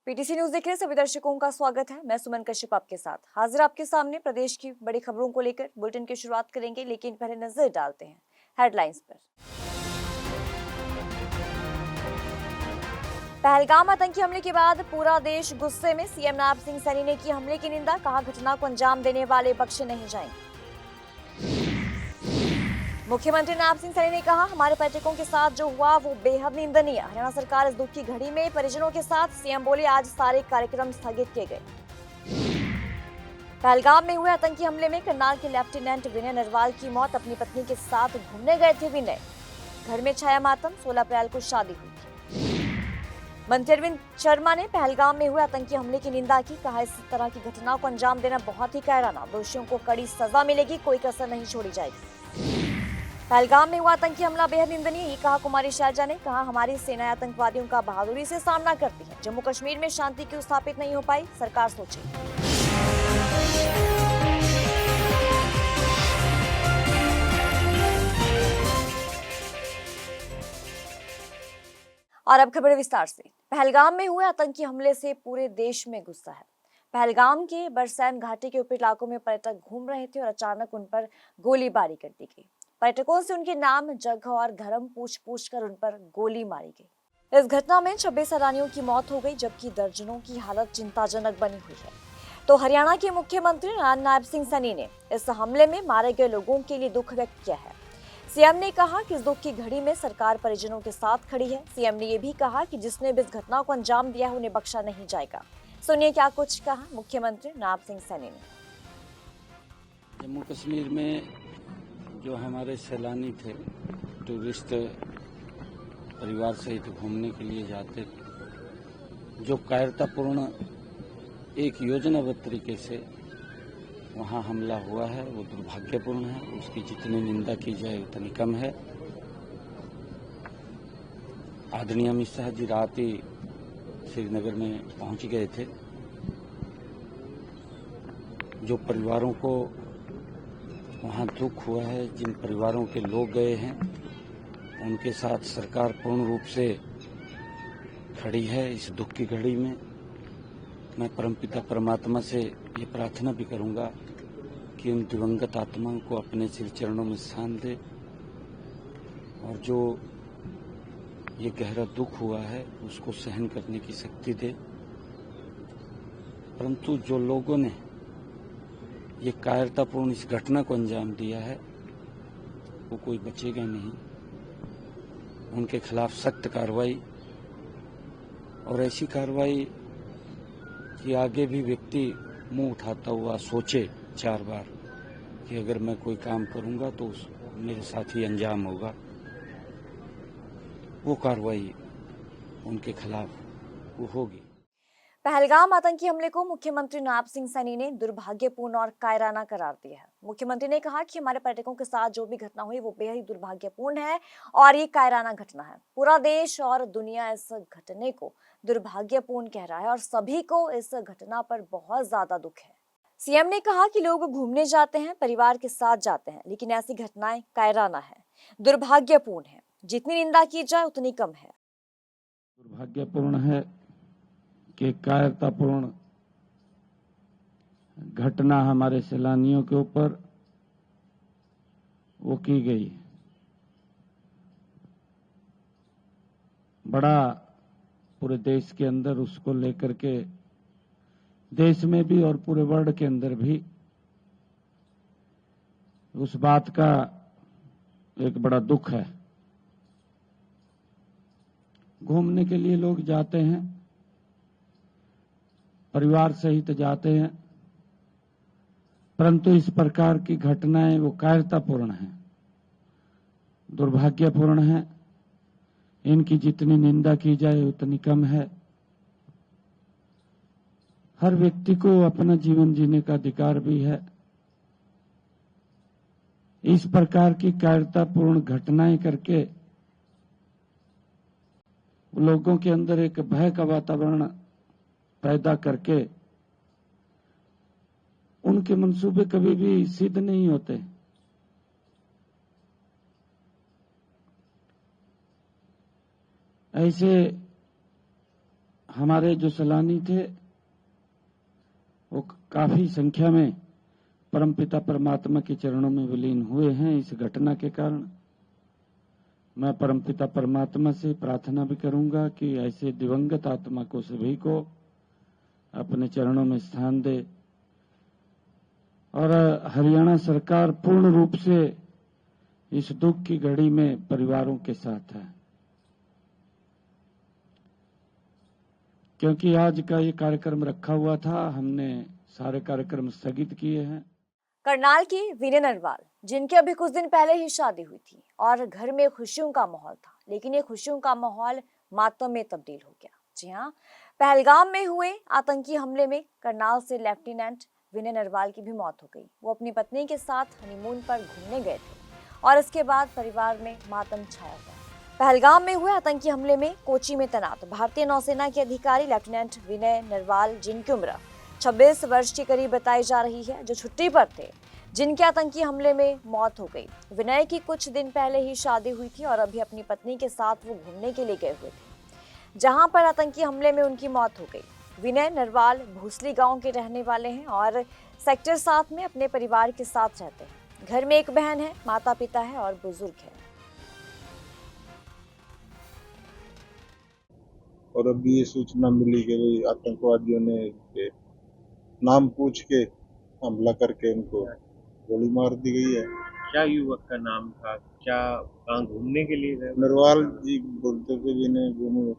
PTC news देख रहे सभी दर्शकों का स्वागत है। मैं सुमन कश्यप आपके साथ हाजिर आपके सामने प्रदेश की बड़ी खबरों को लेकर बुलेटिन की शुरुआत करेंगे, लेकिन पहले नजर डालते हैं हेडलाइंस पर। पहलगाम आतंकी हमले के बाद पूरा देश गुस्से में। सीएम नवाब सिंह सैनी ने की हमले की निंदा, कहा घटना को अंजाम देने वाले बख्शे नहीं जाएंगे। मुख्यमंत्री नवाब सिंह सैनी ने कहा हमारे पर्यटकों के साथ जो हुआ वो बेहद निंदनीय। हरियाणा सरकार इस दुख की घड़ी में परिजनों के साथ। सीएम बोले आज सारे कार्यक्रम स्थगित किए गए। पहलगाम में हुए आतंकी हमले में करनाल के लेफ्टिनेंट विनय नरवाल की मौत। अपनी पत्नी के साथ घूमने गए थे विनय, घर में छाया मातम। 16 अप्रैल को शादी हुई थी। मंत्री अरविंद शर्मा ने पहलगाम में हुए आतंकी हमले की निंदा की, कहा इस तरह की घटना को अंजाम देना बहुत ही कायराना। दोषियों को कड़ी सजा मिलेगी, कोई कसर नहीं छोड़ी जाएगी। पहलगाम में हुआ आतंकी हमला बेहद निंदनीय, ये कहा कुमारी शैलजा ने। कहा हमारी सेनाएं आतंकवादियों का बहादुरी से सामना करती है। जम्मू कश्मीर में शांति क्यों स्थापित नहीं हो पाई, सरकार सोचे। और अब खबर विस्तार से। पहलगाम में हुए आतंकी हमले से पूरे देश में गुस्सा है। पहलगाम के बरसैन घाटी के ऊपरी इलाकों में पर्यटक घूम रहे थे और अचानक उन पर गोलीबारी कर दी गई। पर्यटकों से उनके नाम, जगह और धर्म पूछ कर उन पर गोली मारी गई। इस घटना में 26 सैलानियों की मौत हो गई, जबकि दर्जनों की हालत चिंताजनक बनी हुई है। तो हरियाणा के मुख्यमंत्री नवाब सिंह सैनी ने इस हमले में मारे गए लोगों के लिए दुख व्यक्त किया है। सीएम ने कहा कि इस दुख की घड़ी में सरकार परिजनों के साथ खड़ी है। सीएम ने यह भी कहा कि जिसने भी इस घटना को अंजाम दिया है उन्हें बख्शा नहीं जाएगा। सुनिए क्या कुछ कहा मुख्यमंत्री नवाब सिंह सैनी ने। जम्मू कश्मीर में जो हमारे सैलानी थे, टूरिस्ट परिवार सहित घूमने के लिए जाते थे, जो कायरतापूर्ण एक योजनाबद्ध तरीके से वहां हमला हुआ है वो दुर्भाग्यपूर्ण है। उसकी जितनी निंदा की जाए उतनी कम है। आदरणीय अमित शाह जी रात ही श्रीनगर में पहुंच गए थे। जो परिवारों को वहां दुख हुआ है, जिन परिवारों के लोग गए हैं, उनके साथ सरकार पूर्ण रूप से खड़ी है इस दुख की घड़ी में। मैं परमपिता परमात्मा से ये प्रार्थना भी करूंगा कि उन दिवंगत आत्माओं को अपने श्री चरणों में स्थान दे और जो ये गहरा दुख हुआ है उसको सहन करने की शक्ति दे। परंतु जो लोगों ने ये कायरतापूर्ण इस घटना को अंजाम दिया है वो कोई बचेगा नहीं। उनके खिलाफ सख्त कार्रवाई, और ऐसी कार्रवाई कि आगे भी व्यक्ति मुंह उठाता हुआ सोचे 4 बार कि अगर मैं कोई काम करूंगा तो मेरे साथ ही अंजाम होगा। वो कार्रवाई उनके खिलाफ वो होगी। पहलगाम आतंकी हमले को मुख्यमंत्री नवाब सिंह सैनी ने दुर्भाग्यपूर्ण और कायराना करार दिया है। मुख्यमंत्री ने कहा कि हमारे पर्यटकों के साथ जो भी घटना हुई वो बेहद दुर्भाग्यपूर्ण है और ये कायराना घटना है। पूरा देश और दुनिया इस घटने को दुर्भाग्यपूर्ण कह रहा है और सभी को इस घटना पर बहुत ज्यादा दुख है। सीएम ने कहा कि लोग घूमने जाते हैं, परिवार के साथ जाते हैं, लेकिन ऐसी घटनाएं कायराना है, दुर्भाग्यपूर्ण है। जितनी निंदा की जाए उतनी कम है। दुर्भाग्यपूर्ण है कि कायरतापूर्ण घटना हमारे सैलानियों के ऊपर वो की गई। बड़ा पूरे देश के अंदर उसको लेकर के, देश में भी और पूरे वर्ल्ड के अंदर भी उस बात का एक बड़ा दुख है। घूमने के लिए लोग जाते हैं, परिवार सहित जाते हैं, परंतु इस प्रकार की घटनाएं वो कायरतापूर्ण हैं, दुर्भाग्यपूर्ण हैं। इनकी जितनी निंदा की जाए उतनी कम है। हर व्यक्ति को अपना जीवन जीने का अधिकार भी है। इस प्रकार की कायरतापूर्ण घटनाएं करके लोगों के अंदर एक भय का वातावरण पैदा करके उनके मंसूबे कभी भी सिद्ध नहीं होते। ऐसे हमारे जो सैलानी थे वो काफी संख्या में परमपिता परमात्मा के चरणों में विलीन हुए हैं। इस घटना के कारण मैं परमपिता परमात्मा से प्रार्थना भी करूंगा कि ऐसे दिवंगत आत्मा को सभी को अपने चरणों में स्थान दे और हरियाणा सरकार पूर्ण रूप से इस दुख की घड़ी में परिवारों के साथ है, क्योंकि आज का ये कार्यक्रम रखा हुआ था, हमने सारे कार्यक्रम स्थगित किए हैं। करनाल की विनय नरवाल, जिनके अभी कुछ दिन पहले ही शादी हुई थी और घर में खुशियों का माहौल था, लेकिन ये खुशियों का माहौल मातम में तब्दील हो गया। जी हाँ, पहलगाम में हुए आतंकी हमले में करनाल से लेफ्टिनेंट विनय नरवाल की भी मौत हो गई। वो अपनी पत्नी के साथ हनीमून पर घूमने गए थे और इसके बाद परिवार में मातम छाया हुआ। पहलगाम में हुए आतंकी हमले में कोची में तैनात भारतीय नौसेना के अधिकारी लेफ्टिनेंट विनय नरवाल, जिनकी उम्र 26 वर्ष के करीब बताई जा रही है, जो छुट्टी पर थे, जिनके आतंकी हमले में मौत हो गई। विनय की कुछ दिन पहले ही शादी हुई थी और अभी अपनी पत्नी के साथ वो घूमने के लिए गए हुए थे, जहां पर आतंकी हमले में उनकी मौत हो गई। विनय नरवाल भूसली गांव के रहने वाले हैं और सेक्टर 7 में अपने परिवार के साथ रहते हैं। घर में एक बहन है, माता पिता है और बुजुर्ग है। और अभी ये सूचना मिली कि भाई आतंकवादियों ने के नाम पूछ के हमला करके उनको गोली मार दी गई है। क्या युवक का नाम था? क्या कहाँ घूमने के लिए गए? नरवाल जी बोलते थे भी ने घूमे,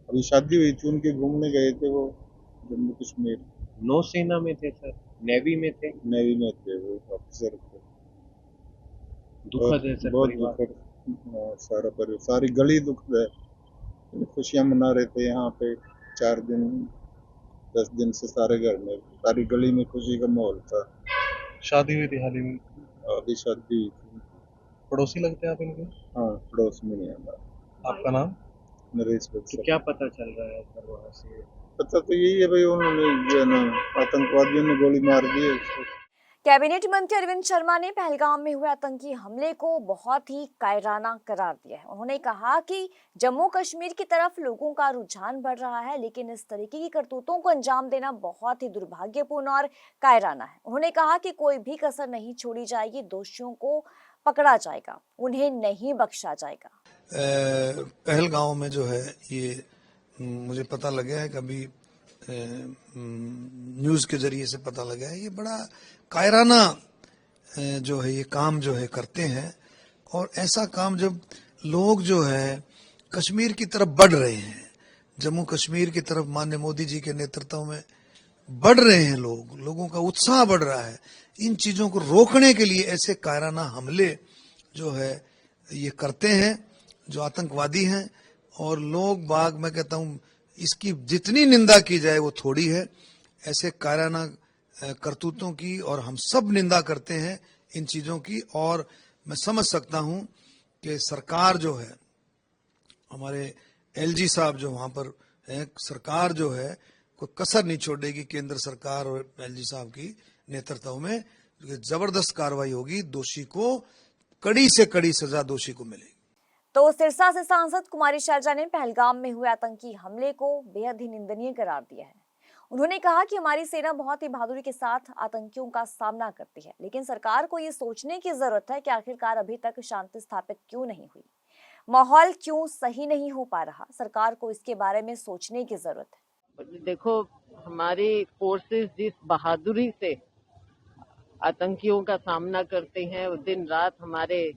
अभी शादी हुई थी उनके, घूमने गए थे वो जम्मू कश्मीर। नौसेना में थे सर? नेवी में थे? नेवी में थे वो ऑफिसर थे। दुखद है सर बहुत परिवार। दुखद, सारा परिवार, सारी गली दुखद है। खुशियां मना रहे थे यहाँ पे 4 दिन 10 दिन से, सारे घर में सारी गली में खुशी का माहौल था। शादी हुई थी हाल ही में? अभी शादी हुई थी। पड़ोसी लगते हैं आप इनके? हाँ, पड़ोस में नहीं हमारा। आपका नाम? नरेश तो बख्शा। क्या पता चल रहा है सर वहाँ से? पता तो यही है भाई, उन्होंने जो है ना आतंकवादियों ने गोली मार दी है उसको। कैबिनेट मंत्री अरविंद शर्मा ने पहलगाम में हुए आतंकी हमले को बहुत ही कायराना करार दिया है। उन्होंने कहा कि जम्मू कश्मीर की तरफ लोगों का रुझान बढ़ रहा है, लेकिन इस तरीके की करतूतों को अंजाम देना बहुत ही दुर्भाग्यपूर्ण और कायराना है। उन्होंने कहा कि कोई भी कसर नहीं छोड़ी जाएगी, दोषियों को पकड़ा जाएगा, उन्हें नहीं बख्शा जाएगा। पहलगांव में जो है ये मुझे पता लगा है, कभी न्यूज के जरिए से पता लगा है, ये बड़ा कायराना जो है ये काम जो है करते हैं। और ऐसा काम जब लोग जो है कश्मीर की तरफ बढ़ रहे हैं, जम्मू कश्मीर की तरफ माननीय मोदी जी के नेतृत्व में बढ़ रहे हैं, लोगों का उत्साह बढ़ रहा है, इन चीजों को रोकने के लिए ऐसे कायराना हमले जो है ये करते हैं जो आतंकवादी हैं। और लोग बाग, मैं कहता हूं इसकी जितनी निंदा की जाए वो थोड़ी है, ऐसे कायराना करतूतों की, और हम सब निंदा करते हैं इन चीजों की। और मैं समझ सकता हूं कि सरकार जो है, हमारे एलजी साहब जो वहां पर है, सरकार जो है कोई कसर नहीं छोड़ेगी, केंद्र सरकार और एलजी साहब की नेतृत्व में जबरदस्त कार्रवाई होगी, दोषी को कड़ी से कड़ी सजा दोषी को मिलेगी। तो सिरसा से सांसद कुमारी शैलजा ने पहलगाम में हुए आतंकी हमले को बेहद ही निंदनीय करार दिया है। उन्होंने कहा कि हमारी सेना बहुत ही बहादुरी के साथ आतंकियों का सामना करती है, लेकिन सरकार को ये सोचने की जरूरत है कि आखिरकार अभी तक शांति स्थापित क्यों नहीं हुई, माहौल क्यों सही नहीं हो पा रहा। सरकार को इसके बारे में सोचने की जरूरत है। देखो, हमारी फोर्सेस जिस बहादुरी से आतंकियों का सामना करते हैं, दिन रात हमारे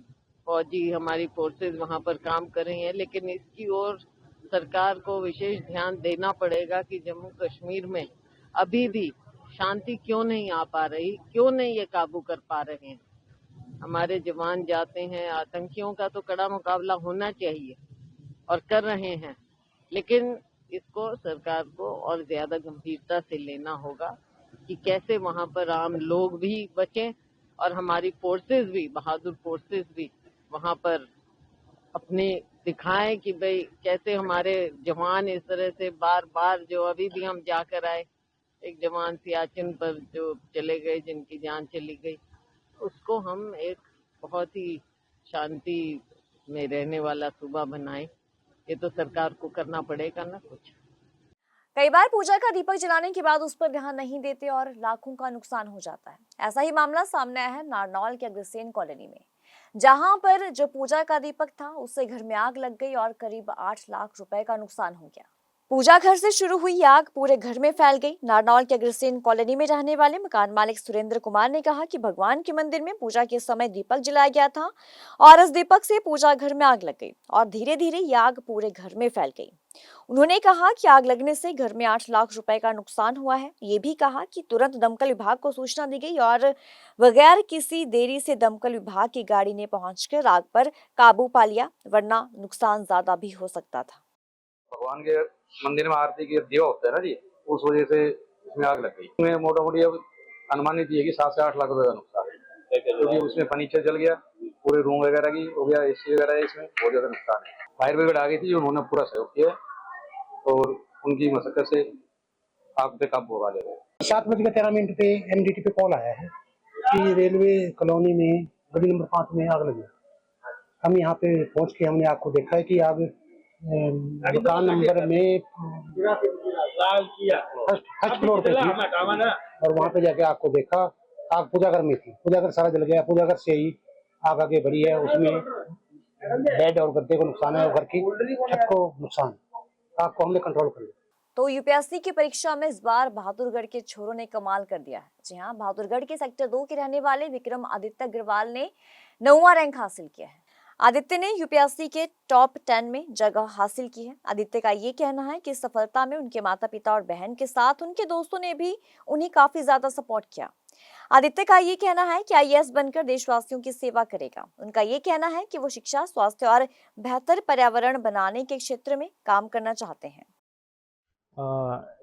फौजी, हमारी फोर्सेस वहां पर काम कर रही हैं, लेकिन इसकी ओर सरकार को विशेष ध्यान देना पड़ेगा कि जम्मू कश्मीर में अभी भी शांति क्यों नहीं आ पा रही, क्यों नहीं ये काबू कर पा रहे हैं। हमारे जवान जाते हैं, आतंकियों का तो कड़ा मुकाबला होना चाहिए और कर रहे हैं, लेकिन इसको सरकार को और ज्यादा गंभीरता से लेना होगा कि कैसे वहां पर आम लोग भी बचें और हमारी फोर्सेस भी, बहादुर फोर्सेस भी वहां पर अपने दिखाएं कि भाई कैसे हमारे जवान इस तरह से बार बार, जो अभी भी हम जाकर आए, एक जवान सियाचिन पर जो चले गए, जिनकी जान चली गई, उसको हम एक बहुत ही शांति में रहने वाला सूबा बनाएं। ये तो सरकार को करना पड़ेगा ना कुछ। कई बार पूजा का दीपक जलाने के बाद उस पर ध्यान नहीं देते और लाखों का नुकसान हो जाता है। ऐसा ही मामला सामने आया है नारनौल के अग्रसेन कॉलोनी में, जहां पर जो पूजा का दीपक था उससे घर में आग लग गई और करीब 8 लाख रुपए का नुकसान हो गया। पूजा घर से शुरू हुई आग पूरे घर में फैल गई। नारनौल के अग्रसेन कॉलोनी में रहने वाले मकान मालिक सुरेंद्र कुमार ने कहा कि भगवान के मंदिर में पूजा के समय दीपक जलाया गया था और इस दीपक से पूजा घर में आग लग गई और धीरे धीरे ये आग पूरे घर में फैल गई। उन्होंने कहा कि आग लगने से घर में 8 लाख रुपए का नुकसान हुआ है। ये भी कहा कि तुरंत दमकल विभाग को सूचना दी गई और बगैर किसी देरी से दमकल विभाग की गाड़ी ने पहुंचकर आग पर काबू पा लिया, वरना नुकसान ज्यादा भी हो सकता था। भगवान के मंदिर में आरती के दिया होता है ना जी, उस वजह से इसमें आग लग गई। इसमें मोटा मोटी अब अनुमानित ये कि 7 से 8 लाख रुपए का नुकसान है, क्योंकि उसमें फर्नीचर जल गया, पूरे रूम वगैरह की हो गया, एसी वगैरह है, इसमें बहुत ज्यादा नुकसान है। फायर ब्रिगेड आ गई थी, उन्होंने पूरा सहयोग किया और उनकी मशक्कत से आग पे काबू पा लिया। 7:13 पे एनडीटी पे कॉल आया है कि रेलवे कॉलोनी में गली नंबर 5 में आग लगी। हम यहाँ पे पहुँच के हमने आग को देखा है कि आग दुकान नंबर में फर्स्ट फ्लोर पे थी और वहाँ पे जाके आग को देखा। आग पूजा घर में थी, पूजा घर सारा जल गया। पूजा घर से ही आग आगे बढ़ी है, उसमें बेड और गद्दे को नुकसान है और घर की छत को नुकसान। आग को हमने कंट्रोल कर लिया। तो यूपीएससी की परीक्षा में इस बार बहादुरगढ़ के छोरों ने कमाल कर दिया है। जी हाँ, बहादुरगढ़ के सेक्टर 2 के रहने वाले विक्रम आदित्य अग्रवाल ने 9वां रैंक हासिल किया है। आदित्य ने यूपीएससी के टॉप 10 में जगह हासिल की है। आदित्य का ये कहना है कि इस सफलता में उनके माता पिता और बहन के साथ उनके दोस्तों ने भी उन्हें काफी ज्यादा सपोर्ट किया। आदित्य का ये कहना है कि आईएएस बनकर देशवासियों की सेवा करेगा। उनका ये कहना है कि वो शिक्षा, स्वास्थ्य और बेहतर पर्यावरण बनाने के क्षेत्र में काम करना चाहते हैं।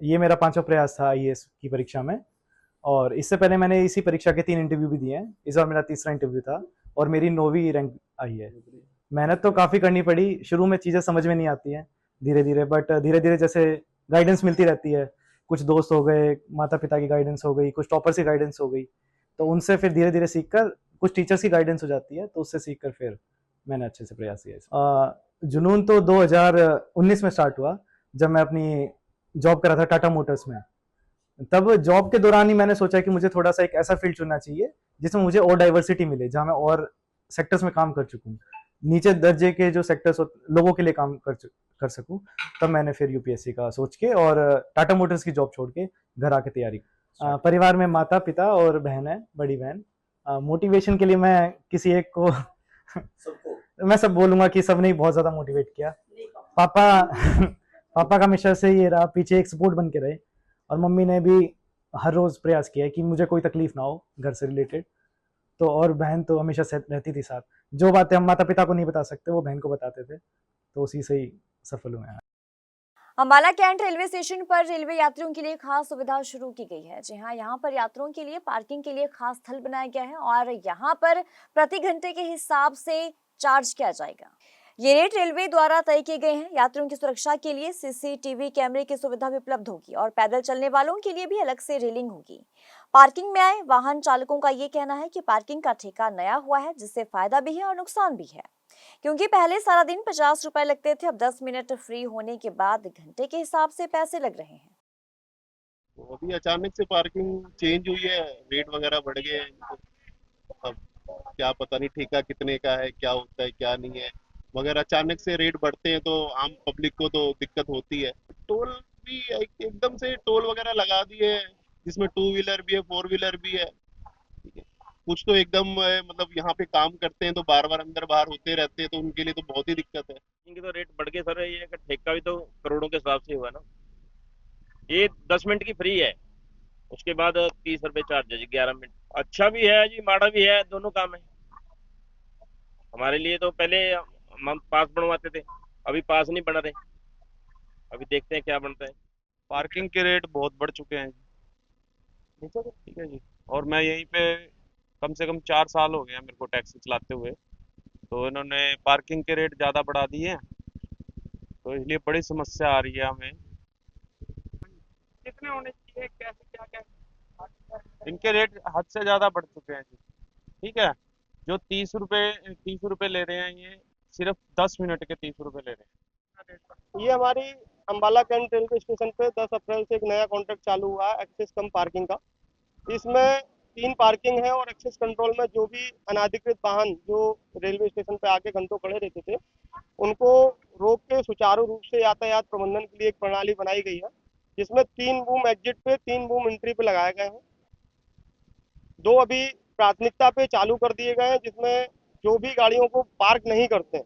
ये मेरा 5वां प्रयास था आईएएस की परीक्षा में और इससे पहले मैंने इसी परीक्षा के 3 इंटरव्यू भी दिए हैं। इस बार मेरा 3रा इंटरव्यू था और मेरी 9वीं रैंक आई है। मेहनत तो काफ़ी करनी पड़ी, शुरू में चीज़ें समझ में नहीं आती हैं धीरे धीरे, बट धीरे धीरे जैसे गाइडेंस मिलती रहती है, कुछ दोस्त हो गए, माता पिता की गाइडेंस हो गई, कुछ टॉपर्स की गाइडेंस हो गई, तो उनसे फिर धीरे धीरे सीख कर, कुछ टीचर्स की गाइडेंस हो जाती है तो उससे सीख कर फिर मैंने अच्छे से प्रयास किया। जुनून तो 2019 में स्टार्ट हुआ जब मैं अपनी जॉब कर रहा था टाटा मोटर्स में। तब जॉब के दौरान ही मैंने सोचा कि मुझे थोड़ा सा एक ऐसा फील्ड चुनना चाहिए जिसमें मुझे और डाइवर्सिटी मिले, जहाँ मैं और सेक्टर्स में काम कर चुकूँ, नीचे दर्जे के जो सेक्टर्स लोगों के लिए काम कर सकूँ। तब मैंने फिर यूपीएससी का सोच के और टाटा मोटर्स की जॉब छोड़ के घर आके तैयारी। परिवार में माता पिता और बहन है, बड़ी बहन। मोटिवेशन के लिए मैं किसी एक को मैं सब बोलूंगा कि सबने बहुत ज्यादा मोटिवेट किया। पापा का हमेशा से ये रहा, पीछे एक सपोर्ट बन के रहे, और मम्मी ने भी हर रोज प्रयास किया कि मुझे कोई तकलीफ ना हो घर से रिलेटेड। तो और बहन तो हमेशा से रहती थी साथ, जो बातें हम माता पिता को नहीं बता सकते वो बहन को बताते थे, तो उसी से ही सफल हुए हैं। अंबाला कैंट रेलवे स्टेशन पर रेलवे यात्रियों के लिए खास सुविधा शुरू की गई है। जी हाँ, यहाँ पर यात्रियों के लिए पार्किंग के लिए खास स्थल बनाया गया है और यहाँ पर प्रति घंटे के हिसाब से चार्ज किया जाएगा। ये रेट रेलवे द्वारा तय किए गए हैं। यात्रियों की सुरक्षा के लिए सीसीटीवी कैमरे की सुविधा भी उपलब्ध होगी और पैदल चलने वालों के लिए भी अलग से रेलिंग होगी। पार्किंग में आए वाहन चालकों का ये कहना है कि पार्किंग का ठेका नया हुआ है, जिससे फायदा भी है और नुकसान भी है, क्योंकि पहले सारा दिन 50 रुपए लगते थे, अब 10 मिनट फ्री होने के बाद घंटे के हिसाब से पैसे लग रहे हैं। तो अभी अचानक से पार्किंग चेंज हुई है, रेट वगैरह बढ़ गए हैं। अब क्या पता नहीं ठेका कितने का है, क्या होता है क्या नहीं है, मगर अचानक से रेट बढ़ते हैं तो आम पब्लिक को तो दिक्कत होती है। टोल भी एकदम से टोल वगैरह लगा दिए हैं, जिसमें 2 व्हीलर भी है, 4 व्हीलर भी है। ठीक है, कुछ तो एकदम मतलब यहाँ पे काम करते हैं तो बार बार अंदर बाहर होते रहते हैं, तो उनके लिए तो बहुत ही दिक्कत है। इनके तो रेट बढ़ गए सर, ये ठेका भी तो करोड़ों के हिसाब से हुआ ना। ये 10 मिनट की फ्री है, उसके बाद 30 रुपए चार्ज है जी 11 मिनट। अच्छा भी है जी, माड़ा भी है, दोनों काम है हमारे लिए। तो पहले हम पास बनवाते थे, अभी पास नहीं बन रहे, अभी देखते हैं क्या बनता है। पार्किंग के रेट बहुत बढ़ चुके हैं। ठीक है जी, और मैं यहीं पे कम से कम 4 साल हो गए हैं मेरे को टैक्सी चलाते हुए, तो इन्होंने पार्किंग के रेट ज़्यादा बढ़ा दिए हैं, तो इसलिए बड़ी समस्या आ रही है हमें। कितने होने चाहिए, कैसे क्या क्या? इनके रेट हद से ज़्यादा बढ़ चुके हैं जी। ठीक है, जो 30 रुपए ले रहे हैं, ये सिर्फ 10 मिनट के 30 रुपए ले रहे हैं। ये हमारी अंबाला कैंट रेलवे स्टेशन पे 10 अप्रैल से एक नया कॉन्ट्रैक्ट चालू हुआ है एक्सेस कम पार्किंग का। इसमें 3 पार्किंग है और एक्सेस कंट्रोल में जो भी अनाधिकृत वाहन जो रेलवे स्टेशन पे आके घंटों खड़े रहते थे उनको रोक के सुचारू रूप से यातायात प्रबंधन के लिए एक प्रणाली बनाई गई है, जिसमें 3 बूम एग्जिट पे 3 बूम एंट्री पे लगाए गए हैं। 2 अभी प्राथमिकता पे चालू कर दिए गए हैं, जिसमें जो भी गाड़ियों को पार्क नहीं करते हैं,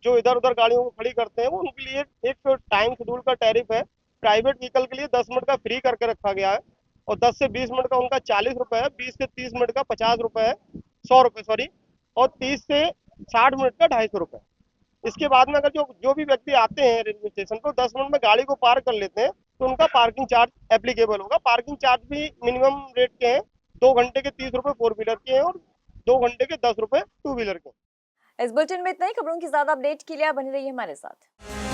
जो इधर उधर गाड़ियों को खड़ी करते हैं, वो उनके लिए एक टाइम शेड्यूल का टैरिफ है। प्राइवेट व्हीकल के लिए 10 मिनट का फ्री करके रखा गया है और 10 से 20 मिनट का उनका 40 रुपए है, 20 से 30 मिनट का 50 रुपए है, 100 रुपए सॉरी, और 30 से 60 मिनट का 250 रुपए। इसके बाद में अगर जो भी व्यक्ति आते हैं रेलवे स्टेशन पर 10 मिनट में गाड़ी को पार्क कर लेते हैं तो उनका पार्किंग चार्ज एप्लीकेबल होगा। पार्किंग चार्ज भी मिनिमम रेट के हैं, 2 घंटे के 30 रुपए 4 व्हीलर के हैं और 2 घंटे के 10 रुपए 2 व्हीलर के। इस बुलेटिन में इतना ही। खबरों की ज्यादा अपडेट के लिए आप बने रहिए हमारे साथ।